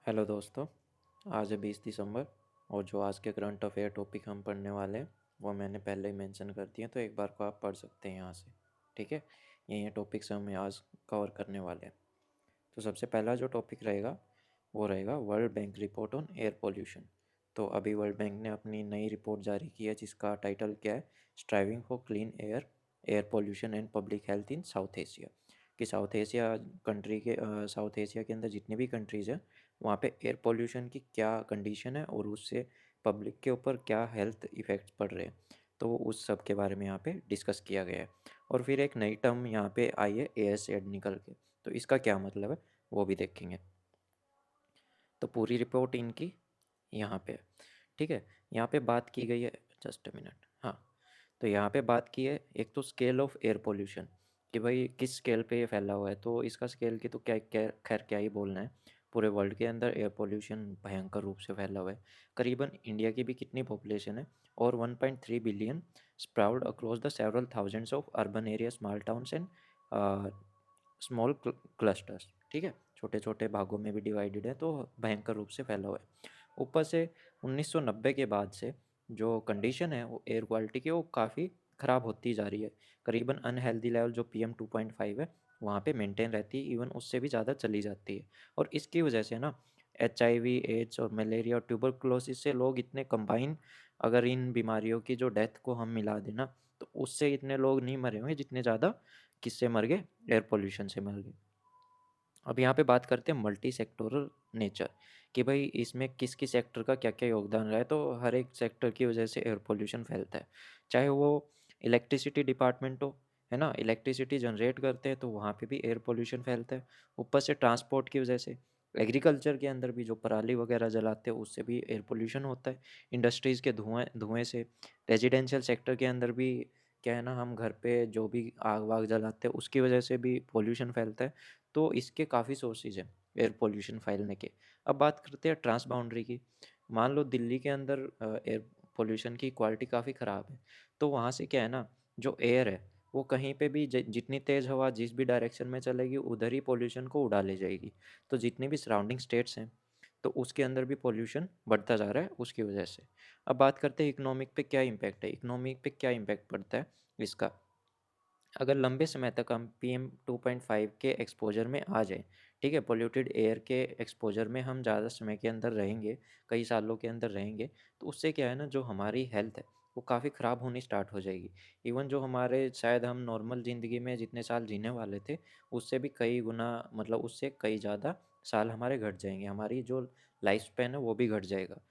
Hello दोस्तों। आज है 20 दिसंबर और जो आज के करंट अफेयर टॉपिक हम पढ़ने वाले हैं वो मैंने पहले ही मेंशन कर दिए, तो एक बार को आप पढ़ सकते हैं यहाँ से। ठीक है, ये टॉपिक्स हम आज कवर करने वाले हैं। तो सबसे पहला जो टॉपिक रहेगा वो रहेगा world bank report on air pollution. तो अभी वर्ल्ड बैंक ने अपनी नई रिपोर्ट जारी की है जिसका टाइटल क्या है, striving for clean air, air pollution and public health in south Asia. कि साउथ एशिया के अंदर जितनी भी कंट्रीज़ हैं वहाँ पे एयर पोल्यूशन की क्या कंडीशन है और उससे पब्लिक के ऊपर क्या हेल्थ इफ़ेक्ट्स पड़ रहे हैं। तो उस सब के बारे में यहाँ पे डिस्कस किया गया है। और फिर एक नई टर्म यहाँ पे आई है एयर निकल के। तो इसका क्या मतलब है वो भी देखेंगे। तो पूरी रिपोर्ट इनकी यहाँ पे है। ठीक है, यहाँ पे बात की गई है, जस्ट अ मिनट, हाँ। तो यहाँ पे बात की है एक तो स्केल ऑफ एयर पोल्यूशन, कि भाई किस स्केल पे ये फैला हुआ है। तो इसका स्केल की तो क्या क्या खैर क्या ही बोलना है। पूरे वर्ल्ड के अंदर एयर पोल्यूशन भयंकर रूप से फैला हुआ है। करीबन इंडिया की भी कितनी पॉपुलेशन है, और 1.3 billion sprawled across the several thousands of urban area, small towns and small clusters. ठीक है, छोटे छोटे भागों में भी डिवाइडेड है, तो भयंकर रूप से फैला हुआ है। ऊपर से 1990 के बाद से जो कंडीशन है वो एयर क्वालिटी की वो काफ़ी ख़राब होती जा रही है। करीबन अनहेल्दी लेवल जो PM2.5 है वहाँ पे मेंटेन रहती है, इवन उससे भी ज़्यादा चली जाती है। और इसकी वजह से ना HIV, एड्स और मलेरिया और ट्यूबरकुलोसिस से लोग इतने कंबाइन, अगर इन बीमारियों की जो डेथ को हम मिला देना तो उससे इतने लोग नहीं मरे होंगे जितने ज़्यादा किससे मर गए, एयर पोल्यूशन से मर गए। अब यहाँ पे बात करते हैं मल्टी सेक्टोरल नेचर, कि भाई इसमें किस किस सेक्टर का क्या क्या योगदान रहा है। तो हर एक सेक्टर की वजह से एयर पोल्यूशन फैलता है, चाहे वो इलेक्ट्रिसिटी डिपार्टमेंट हो, है ना, इलेक्ट्रिसिटी जनरेट करते हैं तो वहाँ पे भी एयर पोल्यूशन फैलता है। ऊपर से ट्रांसपोर्ट की वजह से, एग्रीकल्चर के अंदर भी जो पराली वगैरह जलाते हैं उससे भी एयर पोल्यूशन होता है। इंडस्ट्रीज़ के धुएँ धुएँ से, रेजिडेंशियल सेक्टर के अंदर भी क्या है ना, हम घर पे जो भी आग वाग जलाते हैं उसकी वजह से भी पोल्यूशन फैलता है। तो इसके काफ़ी सोर्सेज हैं एयर पोल्यूशन फैलने के। अब बात करते हैं ट्रांस बाउंड्री की। मान लो दिल्ली के अंदर एयर पोल्यूशन की क्वालिटी काफ़ी ख़राब है, तो वहाँ से क्या है ना, जो एयर है वो कहीं पे भी जितनी तेज़ हवा जिस भी डायरेक्शन में चलेगी उधर ही पोल्यूशन को उड़ा ले जाएगी। तो जितनी भी सराउंडिंग स्टेट्स हैं तो उसके अंदर भी पोल्यूशन बढ़ता जा रहा है उसकी वजह से। अब बात करते हैं इकोनॉमिक पे क्या इम्पैक्ट है, इकोनॉमिक पे क्या इम्पैक्ट पड़ता है इसका। अगर लंबे समय तक हम PM2.5 के एक्सपोजर में आ जाएँ, ठीक है, पॉल्यूटेड एयर के एक्सपोजर में हम ज़्यादा समय के अंदर रहेंगे, कई सालों के अंदर रहेंगे, तो उससे क्या है ना, जो हमारी हेल्थ है वो काफ़ी ख़राब होनी स्टार्ट हो जाएगी। इवन जो हमारे शायद हम नॉर्मल ज़िंदगी में जितने साल जीने वाले थे उससे भी कई गुना, मतलब उससे कई ज़्यादा साल हमारे घट जाएंगे, हमारी जो लाइफ स्पैन है वो भी घट जाएगा।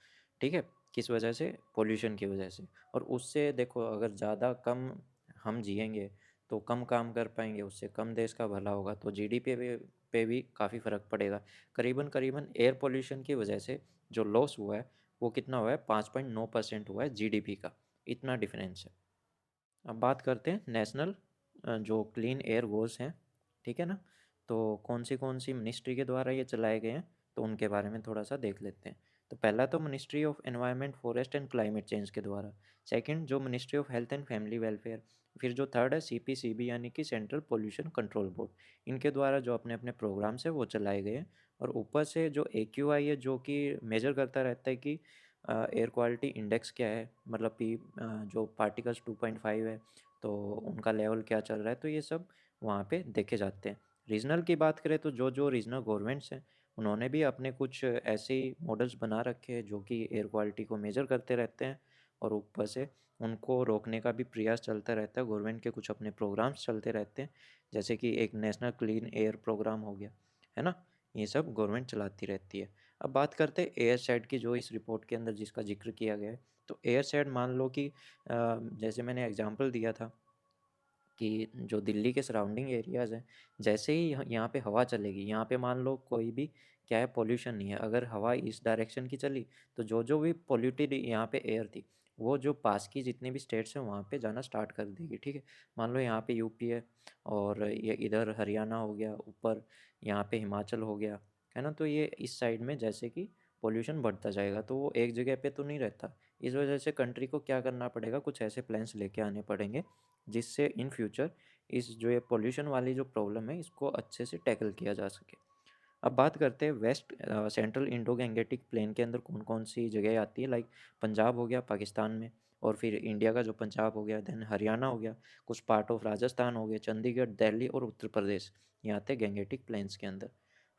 ठीक है, किस वजह से, पोल्यूशन की वजह से। और उससे देखो, अगर ज़्यादा कम हम जिएंगे तो कम काम कर पाएंगे, उससे कम देश का भला होगा, तो GDP पे भी काफ़ी फ़र्क पड़ेगा। करीबन करीबन एयर पोल्यूशन की वजह से जो लॉस हुआ है वो कितना हुआ है, 5.9% हुआ है GDP का, इतना डिफरेंस है। अब बात करते हैं नेशनल जो क्लीन एयर गोल्स हैं, ठीक है ना। तो कौन सी मिनिस्ट्री के द्वारा ये चलाए गए हैं, तो उनके बारे में थोड़ा सा देख लेते हैं। तो पहला तो ministry of environment, forest and climate change के द्वारा। सेकंड जो ministry of health and family welfare. फिर जो थर्ड है CPCB यानी कि सेंट्रल पोल्यूशन कंट्रोल बोर्ड। इनके द्वारा जो अपने अपने प्रोग्राम्स है वो चलाए गए हैं। और ऊपर से जो AQI है जो कि मेजर करता रहता है कि एयर क्वालिटी इंडेक्स क्या है, मतलब जो पार्टिकल्स 2.5 है तो उनका लेवल क्या चल रहा है, तो ये सब वहाँ पे देखे जाते हैं। रीजनल की बात करें तो जो जो रीजनल गवर्नमेंट्स हैं उन्होंने भी अपने कुछ ऐसे ही मॉडल्स बना रखे हैं जो कि एयर क्वालिटी को मेजर करते रहते हैं। और ऊपर से उनको रोकने का भी प्रयास चलता रहता है, गवर्नमेंट के कुछ अपने प्रोग्राम्स चलते रहते हैं, जैसे कि एक नेशनल क्लीन एयर प्रोग्राम हो गया, है ना। ये सब गवर्नमेंट चलाती रहती है। अब बात करते हैं एयर साइड की, जो इस रिपोर्ट के अंदर जिसका जिक्र किया गया है। तो एयर साइड मान लो कि जैसे मैंने एग्जांपल दिया था कि जो दिल्ली के सराउंडिंग एरियाज़ हैं, जैसे ही यहाँ पे हवा चलेगी, यहाँ पे मान लो कोई भी क्या है, पॉल्यूशन नहीं है, अगर हवा इस डायरेक्शन की चली तो जो जो भी पॉल्यूटेड यहाँ पे एयर थी वो जो पास की जितने भी स्टेट्स हैं वहाँ पे जाना स्टार्ट कर देगी। ठीक है, मान लो यहाँ पे यूपी है और ये इधर हरियाणा हो गया, ऊपर यहाँ पे हिमाचल हो गया, है ना। तो ये इस साइड में जैसे कि पॉल्यूशन बढ़ता जाएगा तो वो एक जगह पे तो नहीं रहता। इस वजह से कंट्री को क्या करना पड़ेगा, कुछ ऐसे प्लान्स लेके आने पड़ेंगे जिससे इन फ्यूचर इस जो ये पोल्यूशन वाली जो प्रॉब्लम है इसको अच्छे से टैकल किया जा सके। अब बात करते हैं west central Indo Gangetic plain के अंदर कौन कौन सी जगह आती है, लाइक पंजाब हो गया पाकिस्तान में, और फिर इंडिया का जो पंजाब हो गया, देन हरियाणा हो गया, कुछ पार्ट ऑफ राजस्थान हो गया, चंडीगढ़, दिल्ली और उत्तर प्रदेश, ये आते हैं गैंगेटिक प्लेन्स के अंदर।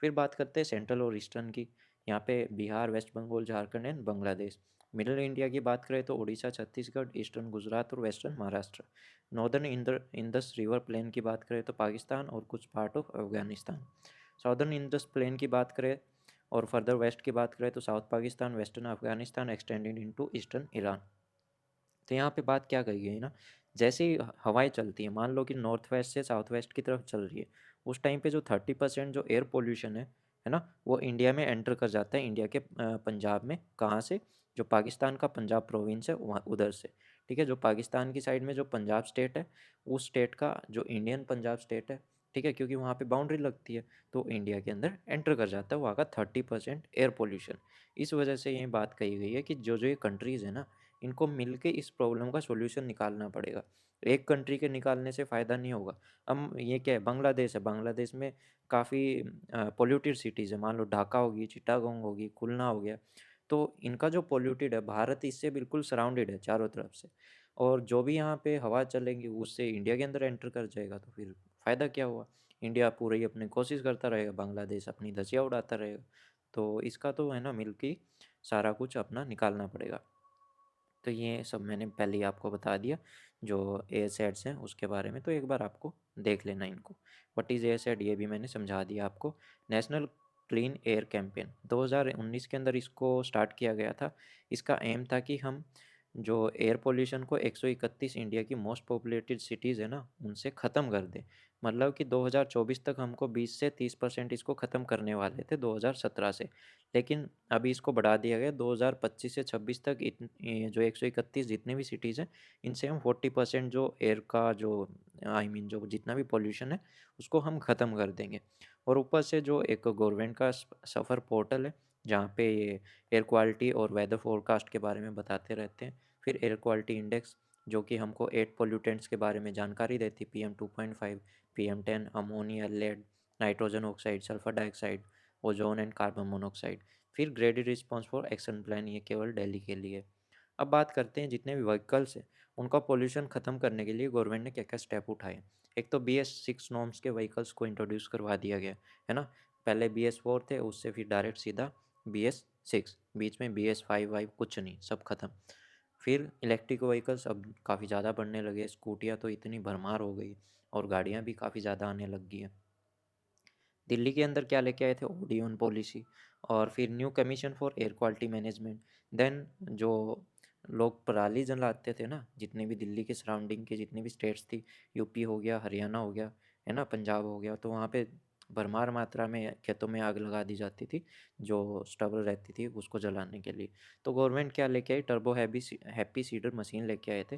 फिर बात करते हैं सेंट्रल और ईस्टर्न की, यहाँ पे Bihar, West Bengal, Jharkhand and Bangladesh. Middle India की बात करें तो उड़ीसा, छत्तीसगढ़, ईस्टर्न गुजरात और western Maharashtra. Northern Indus river plain की बात करें तो पाकिस्तान और कुछ part of Afghanistan. Southern Indus plain की बात करें और फर्दर वेस्ट की बात करें तो south Pakistan, western Afghanistan extended into eastern Iran. तो यहाँ पे बात क्या कही गई ना, जैसे ही हवाएं चलती हैं, मान लो कि नॉर्थ वेस्ट से साउथ वेस्ट की तरफ चल रही है, उस टाइम पे जो 30% जो एयर पोल्यूशन है ना, वो इंडिया में एंटर कर जाता है, इंडिया के पंजाब में। कहाँ से? जो पाकिस्तान का पंजाब प्रोविंस है वहाँ उधर से। ठीक है, जो पाकिस्तान की साइड में जो पंजाब स्टेट है, उस स्टेट का जो इंडियन पंजाब स्टेट है, ठीक है, क्योंकि वहाँ पे बाउंड्री लगती है, तो इंडिया के अंदर एंटर कर जाता है वहाँ का 30% एयर पोल्यूशन। इस वजह से ये बात कही गई है कि जो जो ये कंट्रीज़ है ना, इनको मिलके इस प्रॉब्लम का सॉल्यूशन निकालना पड़ेगा। एक कंट्री के निकालने से फ़ायदा नहीं होगा। अब ये क्या है, बांग्लादेश है, बांग्लादेश में काफ़ी पॉल्यूटेड सिटीज़ है, मान लो ढाका होगी, चिटागोंग होगी, खुलना हो गया। तो इनका जो पॉल्यूटेड है, भारत इससे बिल्कुल सराउंडेड है चारों तरफ से, और जो भी यहाँ पे हवा चलेंगी उससे इंडिया के अंदर एंटर कर जाएगा, तो फिर फ़ायदा क्या हुआ? इंडिया पूरी अपनी कोशिश करता रहेगा, बांग्लादेश अपनी धज्जियाँ उड़ाता रहेगा। तो इसका तो है ना, मिलके ही सारा कुछ अपना निकालना पड़ेगा। तो ये सब मैंने पहले ही आपको बता दिया, जो एयरसेड्स हैं उसके बारे में, तो एक बार आपको देख लेना इनको। व्हाट इज़ एयरसेड ये भी मैंने समझा दिया आपको। नेशनल क्लीन एयर कैंपेन 2019 के अंदर इसको स्टार्ट किया गया था। इसका एम था कि हम जो एयर पोल्यूशन को 131 इंडिया की मोस्ट पॉपुलेटेड सिटीज़ है ना, उनसे ख़त्म कर दें। मतलब कि 2024 तक हमको 20 से 30% इसको ख़त्म करने वाले थे 2017 से, लेकिन अभी इसको बढ़ा दिया गया 2025 से 26 तक। ये जो 131 जितने भी सिटीज़ हैं, इनसे हम 40% जो एयर का जो आई मीन जो जितना भी पॉल्यूशन है उसको हम ख़त्म कर देंगे। और ऊपर से जो एक गवर्नमेंट का सफ़र पोर्टल है, जहाँ पे ये एयर क्वालिटी और वेदर फोरकास्ट के बारे में बताते रहते हैं। फिर एयर क्वालिटी इंडेक्स, जो कि हमको 8 पोल्यूटेंट्स के बारे में जानकारी देती, PM2.5, PM10, ammonia, lead, nitrogen oxide, sulphur dioxide, ozone and carbon monoxide. फिर graded response for action plan, ये केवल दिल्ली के लिए। अब बात करते हैं जितने भी व्हीकल्स हैं, उनका पोल्यूशन ख़त्म करने के लिए गवर्नमेंट ने क्या क्या स्टेप उठाए। एक तो BS6 नॉर्म्स के व्हीकल्स को इंट्रोड्यूस करवा दिया गया है ना। पहले BS4 थे, उससे फिर डायरेक्ट सीधा BS6, बीच में BS5 वाइव कुछ नहीं, सब खत्म। फिर इलेक्ट्रिक व्हीकल्स अब काफ़ी ज़्यादा बढ़ने लगे, स्कूटियाँ तो इतनी भरमार हो गई और गाड़ियाँ भी काफ़ी ज़्यादा आने लग गई हैं। दिल्ली के अंदर क्या लेके आए थे, ओडियन पॉलिसी, और फिर new commission for air quality management. Then जो लोग पराली जलाते थे ना, जितने भी दिल्ली के सराउंडिंग के जितनी भी स्टेट्स थी, यूपी हो गया, हरियाणा हो गया, है ना, पंजाब हो गया, तो वहाँ पे भरमार मात्रा में खेतों में आग लगा दी जाती थी, जो स्टबल रहती थी उसको जलाने के लिए। तो गवर्नमेंट क्या लेके आई, टर्बो हैप्पी सीडर मशीन लेके आए थे,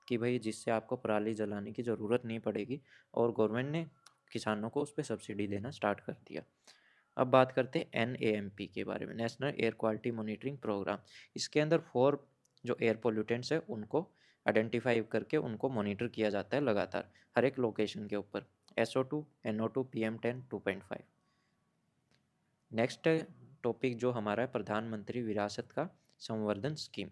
कि भाई जिससे आपको पराली जलाने की ज़रूरत नहीं पड़ेगी, और गवर्नमेंट ने किसानों को उस पर सब्सिडी देना स्टार्ट कर दिया। अब बात करते हैं NAMP के बारे में, national air quality monitoring programme. इसके अंदर 4 जो एयर पोल्यूटेंट्स है उनको आइडेंटिफाई करके उनको मॉनिटर किया जाता है लगातार, हर एक लोकेशन के ऊपर। SO2, NO2, PM10, 2.5। Next topic जो हमारा है, प्रधानमंत्री विरासत का संवर्धन स्कीम,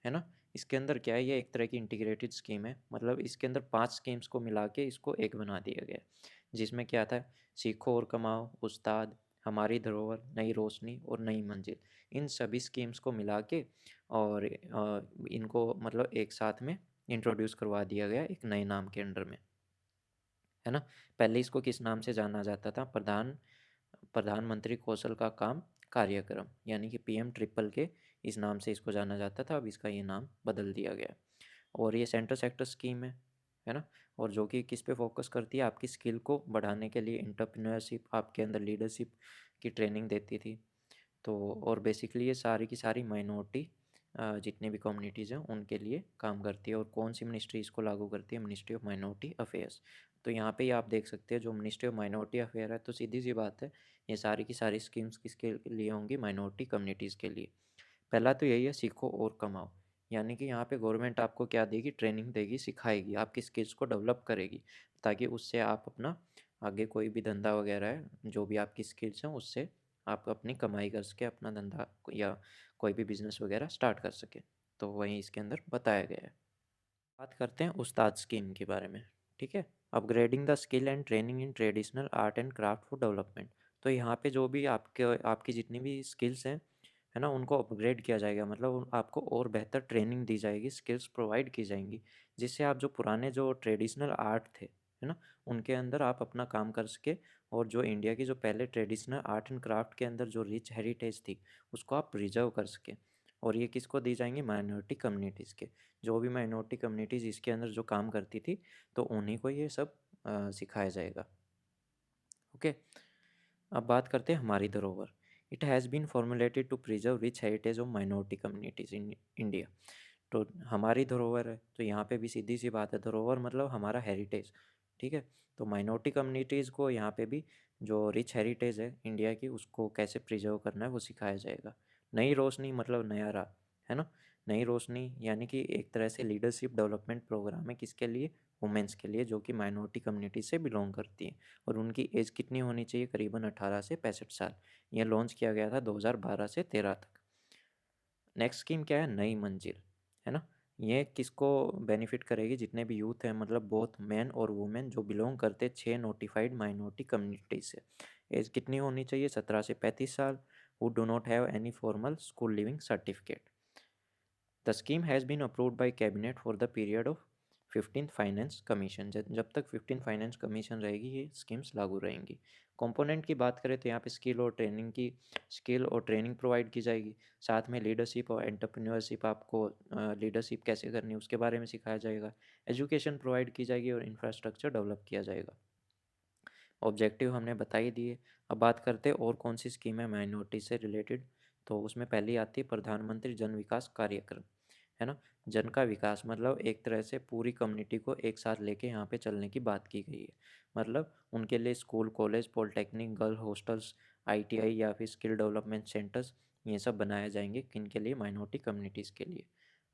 है ना। इसके अंदर क्या है, ये एक तरह की इंटीग्रेटेड स्कीम है, मतलब इसके अंदर 5 स्कीम्स को मिला के इसको एक बना दिया गया है, जिसमें क्या था, सीखो और कमाओ, उस्ताद, हमारी धरोहर, नई रोशनी और नई मंजिल। इन सभी स्कीम्स को मिला के और इनको मतलब एक साथ में इंट्रोड्यूस करवा दिया गया एक नए नाम के अंडर में, है ना। पहले इसको किस नाम से जाना जाता था, प्रधानमंत्री कौशल का काम कार्यक्रम, यानी कि PM ट्रिपल के इस नाम से इसको जाना जाता था, अब इसका ये नाम बदल दिया गया। और ये सेंटर सेक्टर स्कीम है ना, और जो कि किस पे फोकस करती है, आपकी स्किल को बढ़ाने के लिए, एंटरप्रेन्योरशिप, आपके अंदर लीडरशिप की ट्रेनिंग देती थी। तो और बेसिकली ये सारी की सारी माइनॉरिटी जितने भी कम्युनिटीज़ हैं उनके लिए काम करती है। और कौन सी मिनिस्ट्री इसको लागू करती है, मिनिस्ट्री ऑफ माइनॉरिटी अफेयर्स। तो यहाँ पे ही आप देख सकते हैं, जो मिनिस्ट्री ऑफ माइनॉरिटी अफेयर है, तो सीधी सी बात है, ये सारी की सारी स्कीम्स किसके लिए होंगी, माइनॉरिटी कम्युनिटीज़ के लिए। पहला तो यही है, सीखो और कमाओ, यानी कि यहाँ पे गवर्नमेंट आपको क्या देगी, ट्रेनिंग देगी, सिखाएगी, आपकी स्किल्स को डेवलप करेगी, ताकि उससे आप अपना आगे कोई भी धंधा वगैरह है, जो भी आपकी स्किल्स हैं उससे आप अपनी कमाई कर सके, अपना धंधा या कोई भी बिजनेस वगैरह स्टार्ट कर सके। तो वही इसके अंदर बताया गया है। बात करते हैं उस्ताद स्कीम के बारे में। ठीक है, upgrading the skill and training in traditional art and craft for development. तो यहाँ पे जो भी आपकी जितनी भी स्किल्स हैं, है ना, उनको अपग्रेड किया जाएगा, मतलब आपको और बेहतर ट्रेनिंग दी जाएगी, स्किल्स प्रोवाइड की जाएंगी, जिससे आप जो पुराने जो ट्रेडिशनल आर्ट थे, है ना, उनके अंदर आप अपना काम कर सके। और जो इंडिया की जो पहले ट्रेडिशनल आर्ट एंड क्राफ्ट के अंदर जो रिच हेरिटेज थी, उसको आप प्रिजर्व कर सके। और ये किसको दी जाएंगी? माइनॉरिटी कम्युनिटीज़ के। जो भी माइनॉरिटी कम्युनिटीज़ इसके अंदर जो काम करती थी, तो उन्हीं को ये सब सिखाया जाएगा। ओके, अब बात करते हैं हमारी धरोहर। It has been formulated to preserve rich heritage of minority communities in India. तो हमारी धरोहर है, तो यहाँ पे भी सीधी सी बात है, धरोहर मतलब हमारा हेरिटेज। ठीक है, तो माइनॉरिटी कम्युनिटीज़ को यहाँ पे भी जो रिच हेरिटेज है इंडिया की, उसको कैसे प्रिजर्व करना है वो सिखाया जाएगा। नई रोशनी मतलब नया राह, है ना। नई रोशनी यानी कि एक तरह से लीडरशिप डेवलपमेंट प्रोग्राम है, किसके लिए? वुमेंस के लिए, जो कि माइनॉरिटी कम्युनिटी से बिलोंग करती हैं। और उनकी एज कितनी होनी चाहिए? करीबन 18 से 65 साल। यह लॉन्च किया गया था 2012 से 13 तक। नेक्स्ट स्कीम क्या है? नई मंजिल, है ना। ये किसको बेनिफिट करेगी? जितने भी यूथ हैं, मतलब बोथ मैन और वुमेन, जो बिलोंग करते 6 नोटिफाइड माइनॉरिटी कम्युनिटी से। एज कितनी होनी चाहिए? 17 से 35 साल। Who do not have any formal school leaving certificate. The scheme has been approved by cabinet for the period of 15th finance commission. जब तक 15th फाइनेंस कमीशन रहेगी, ये स्कीम्स लागू रहेंगी। कंपोनेंट की बात करें तो यहाँ पे स्किल और ट्रेनिंग प्रोवाइड की जाएगी। साथ में लीडरशिप और एंटरप्रेन्योरशिप, आपको लीडरशिप कैसे करनी है उसके बारे में सिखाया जाएगा। एजुकेशन प्रोवाइड की जाएगी और इंफ्रास्ट्रक्चर डेवलप किया जाएगा। ऑब्जेक्टिव हमने बता ही दिए। अब बात करते हैं और कौन सी स्कीम है माइनॉरिटी से रिलेटेड। तो उसमें पहली आती है प्रधानमंत्री जन विकास कार्यक्रम, है ना। जन का विकास मतलब एक तरह से पूरी कम्युनिटी को एक साथ लेके यहाँ पे चलने की बात की गई है। मतलब उनके लिए school, college, polytechnic, girl hostels, ITI या फिर स्किल डेवलपमेंट सेंटर्स, ये सब बनाए जाएंगे। किन के लिए? माइनॉरिटी कम्युनिटीज़ के लिए।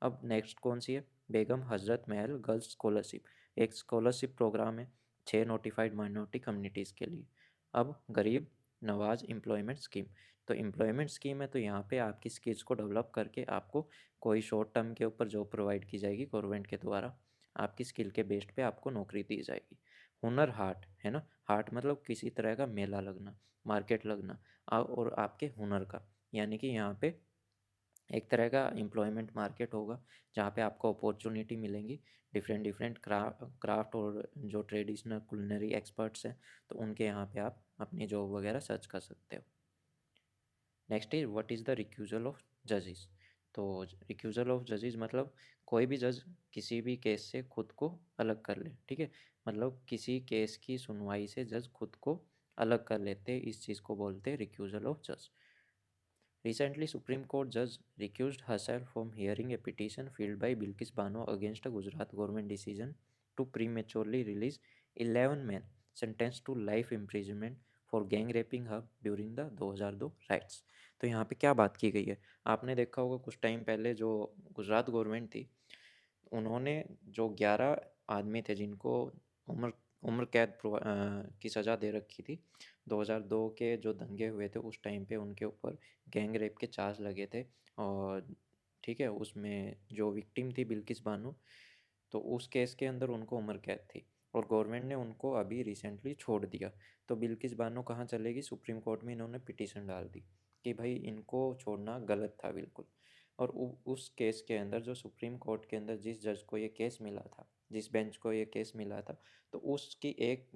अब नेक्स्ट कौन सी है? Begum Hazrat Mahal girls scholarship. एक स्कॉलरशिप प्रोग्राम है 6 नोटिफाइड माइनॉरिटी कम्युनिटीज़ के लिए। अब गरीब नवाज एम्प्लॉयमेंट स्कीम। तो एम्प्लॉयमेंट स्कीम है, तो यहाँ पे आपकी स्किल्स को डेवलप करके आपको कोई शॉर्ट टर्म के ऊपर जॉब प्रोवाइड की जाएगी गवर्नमेंट के द्वारा। आपकी स्किल के बेस्ड पे आपको नौकरी दी जाएगी। हुनर हाट, है ना। हाट मतलब किसी तरह का मेला लगना, मार्केट लगना, और आपके हुनर का, यानी कि यहाँ पे एक तरह का एम्प्लॉयमेंट मार्केट होगा, जहाँ पे आपको अपॉर्चुनिटी मिलेंगी। डिफरेंट डिफरेंट क्राफ्ट और जो ट्रेडिशनल कुलिनरी एक्सपर्ट्स हैं, तो उनके यहाँ पे आप अपनी जॉब वगैरह सर्च कर सकते हो। Next is what is the recusal of जजेस। तो रिक्यूजल ऑफ जजेस मतलब कोई भी जज किसी भी केस से खुद को अलग कर ले। ठीक है, मतलब किसी केस की सुनवाई से जज खुद को अलग कर लेते हैं, इस चीज़ को बोलते हैं रिक्यूजल ऑफ जज। Recently, Supreme Court judge recused herself from hearing a petition filed by Bilkis Bano against a Gujarat government decision to prematurely release 11 men sentenced to life imprisonment for gang raping her during the 2002 riots। तो यहाँ पे क्या बात की गई है? आपने देखा होगा कुछ टाइम पहले जो गुजरात गवर्नमेंट थी, उन्होंने जो 11 आदमी थे जिनको उम्र उम्र कैद की सज़ा दे रखी थी, 2002 के जो दंगे हुए थे उस टाइम पे उनके ऊपर गैंग रेप के चार्ज लगे थे। और ठीक है, उसमें जो विक्टिम थी बिल्किस बानो, तो उस केस के अंदर उनको उम्र कैद थी, और गवर्नमेंट ने उनको अभी रिसेंटली छोड़ दिया। तो बिल्किस बानो कहाँ चलेगी? सुप्रीम कोर्ट में इन्होंने पिटीशन डाल दी कि भाई इनको छोड़ना गलत था बिल्कुल। और उस केस के अंदर जो सुप्रीम कोर्ट के अंदर जिस जज को ये केस मिला था, जिस बेंच को ये केस मिला था, तो उसकी एक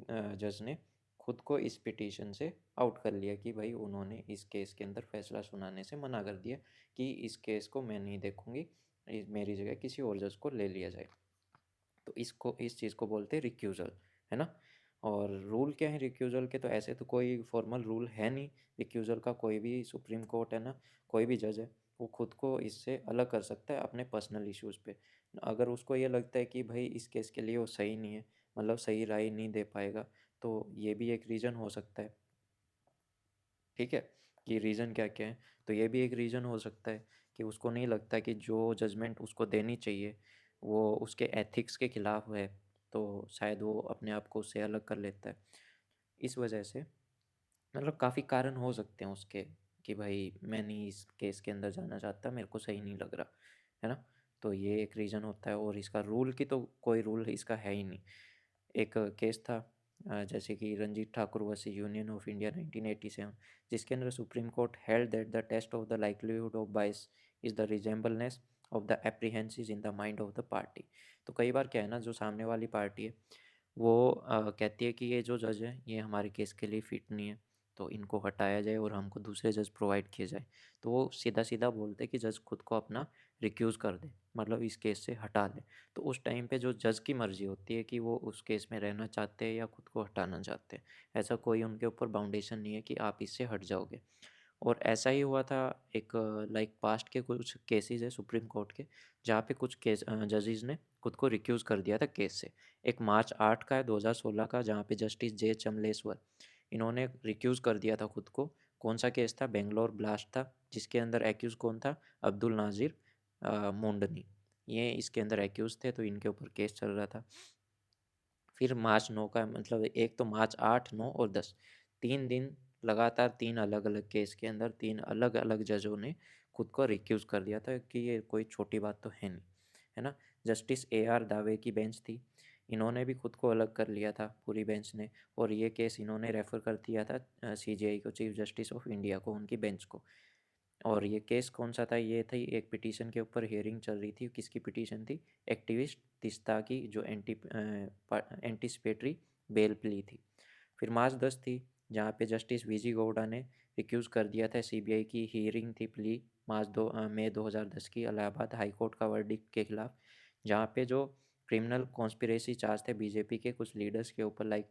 जज ने खुद को इस पिटीशन से आउट कर लिया कि भाई उन्होंने इस केस के अंदर फैसला सुनाने से मना कर दिया कि इस केस को मैं नहीं देखूंगी, मेरी जगह किसी और जज को ले लिया जाए। तो इस चीज़ को बोलते हैं रिक्यूज़ल, है ना। और रूल क्या है रिक्यूज़ल के? तो ऐसे तो कोई फॉर्मल रूल है नहीं रिक्यूज़ल का। कोई भी सुप्रीम कोर्ट, है ना, कोई भी जज है, वो खुद को इससे अलग कर सकता है अपने पर्सनल इश्यूज़ पे। अगर उसको ये लगता है कि भाई इस केस के लिए वो सही नहीं है, मतलब सही राय नहीं दे पाएगा, तो ये भी एक रीज़न हो सकता है। ठीक है, कि रीज़न क्या क्या है? तो ये भी एक रीज़न हो सकता है कि उसको नहीं लगता कि जो जजमेंट उसको देनी चाहिए वो उसके एथिक्स के खिलाफ है, तो शायद वो अपने आप को उससे अलग कर लेता है। इस वजह से मतलब काफ़ी कारण हो सकते हैं उसके कि भाई मैं नहीं इस केस के अंदर जाना चाहता, मेरे को सही नहीं लग रहा, है ना? तो ये एक रीज़न होता है और इसका रूल की तो कोई रूल इसका है ही नहीं। एक केस था जैसे कि Ranjit Thakur versus Union of India 1987, जिसके अंदर Supreme Court held that the test of the likelihood of bias is the resemblance of the apprehensions in the mind of the party. तो कई बार क्या है ना, जो सामने वाली पार्टी है वो कहती है कि ये जो जज है ये हमारे केस के लिए फिट नहीं है, तो इनको हटाया जाए और हमको दूसरे जज प्रोवाइड किए जाए। तो वो सीधा सीधा बोलते हैं कि जज खुद को अपना रिक्यूज़ कर दे, मतलब इस केस से हटा ले। तो उस टाइम पे जो जज की मर्ज़ी होती है कि वो उस केस में रहना चाहते हैं या खुद को हटाना चाहते हैं। ऐसा कोई उनके ऊपर बाउंडेशन नहीं है कि आप इससे हट जाओगे। और ऐसा ही हुआ था एक लाइक पास्ट के कुछ केसेस है सुप्रीम कोर्ट के, जहाँ पे कुछ केस जजेस ने खुद को रिक्यूज़ कर दिया था केस से। एक मार्च 8 का है 2016 का, जहाँ पे जस्टिस जे चमलेश्वर इन्होंने रिक्यूज़ कर दिया था खुद को। कौन सा केस था? बेंगलोर ब्लास्ट था, जिसके अंदर एक्यूज़ कौन था? अब्दुल नाज़िर मोंडनी, ये इसके अंदर एक्यूज़ थे, तो इनके ऊपर केस चल रहा था। फिर मार्च 9 का मतलब एक तो मार्च 8, 9 और 10, 3 दिन लगातार 3 अलग-अलग केस के अंदर 3 अलग-अलग जजों ने खुद को रिक्यूज़ कर दिया था कि ये कोई छोटी बात तो है नहीं, है ना? Justice AR. दावे की बेंच थी, इन्होंने भी खुद को अलग कर लिया था पूरी बेंच ने, और ये केस इन्होंने रेफ़र कर दिया था सीजेआई को, चीफ जस्टिस ऑफ इंडिया को, उनकी बेंच को। और ये केस कौन सा था? ये थी एक पिटीशन के ऊपर हियरिंग चल रही थी। किसकी पिटीशन थी? एक्टिविस्ट तिस्ता की, जो एंटीसिपेटरी बेल प्ली थी। फिर मार्च 10 थी, जहाँ पे जस्टिस वीजी गौड़ा ने रिक्यूज़ कर दिया था। सीबीआई की हियरिंग थी प्ली मई 2010 की इलाहाबाद हाई कोर्ट का वर्डिक्ट के खिलाफ, जहाँ पे जो क्रिमिनल कॉन्स्पिरेसी चार्ज थे बीजेपी के कुछ लीडर्स के ऊपर, लाइक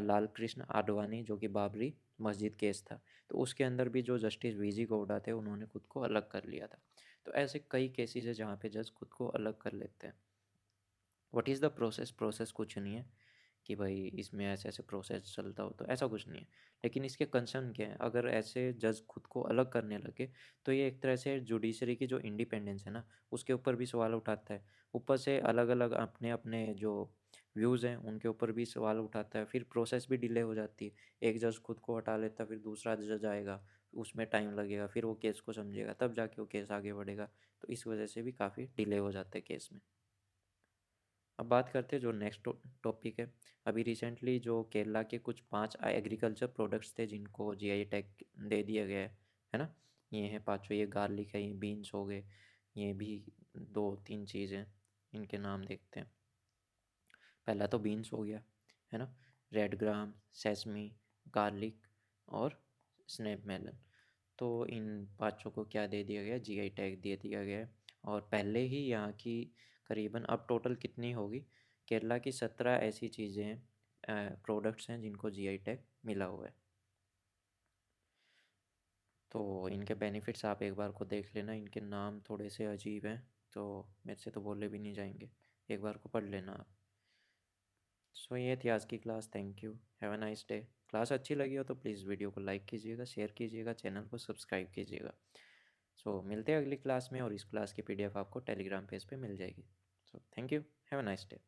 लाल कृष्ण आडवाणी, जो कि बाबरी मस्जिद केस था। तो उसके अंदर भी जो जस्टिस वीजी गौड़ा थे उन्होंने खुद को अलग कर लिया था। तो ऐसे कई केसेस है जहाँ पे जज खुद को अलग कर लेते हैं। What is the process? Process कुछ नहीं है कि भाई इसमें ऐसे ऐसे प्रोसेस चलता हो, तो ऐसा कुछ नहीं है। लेकिन इसके कंसर्न क्या है? अगर ऐसे जज खुद को अलग करने लगे तो ये एक तरह से जुडिशरी की जो इंडिपेंडेंस है ना, उसके ऊपर भी सवाल उठाता है। ऊपर से अलग अलग अपने अपने जो व्यूज़ हैं उनके ऊपर भी सवाल उठाता है। फिर प्रोसेस भी डिले हो जाती है। एक जज खुद को हटा लेता, फिर दूसरा जज आएगा, उसमें टाइम लगेगा, फिर वो केस को समझेगा, तब जाके वो केस आगे बढ़ेगा। तो इस वजह से भी काफ़ी डिले हो जाता है केस में। अब बात करते हैं जो नेक्स्ट टॉपिक है। अभी रिसेंटली जो केरला के कुछ 5 एग्रीकल्चर प्रोडक्ट्स थे जिनको जीआई टैग दे दिया गया है ना? ये हैं पाँचों, ये गार्लिक है, ये बीन्स हो गए, ये भी 2-3 चीज़ें, इनके नाम देखते हैं। पहला तो बीन्स हो गया, है ना? रेड ग्राम, सेसमी, गार्लिक और स्नैप मेलन। तो इन पाँचों को क्या दे दिया गया? जीआई टैग दे दिया गया है। और पहले ही यहाँ की करीबन, अब टोटल कितनी होगी? केरला की 17 ऐसी चीज़ें हैं, प्रोडक्ट्स हैं जिनको जीआई टैग मिला हुआ है। तो इनके बेनिफिट्स आप एक बार को देख लेना, इनके नाम थोड़े से अजीब हैं तो मेरे से तो बोले भी नहीं जाएंगे, एक बार को पढ़ लेना आप। सो ये थी आज की class. Thank you, have a nice day. Class अच्छी लगी हो तो प्लीज़ वीडियो को लाइक कीजिएगा, शेयर कीजिएगा, चैनल को सब्सक्राइब कीजिएगा। सो मिलते हैं अगली क्लास में, और इस क्लास की पीडीएफ आपको टेलीग्राम पेज पे मिल जाएगी। So thank you, have a nice day.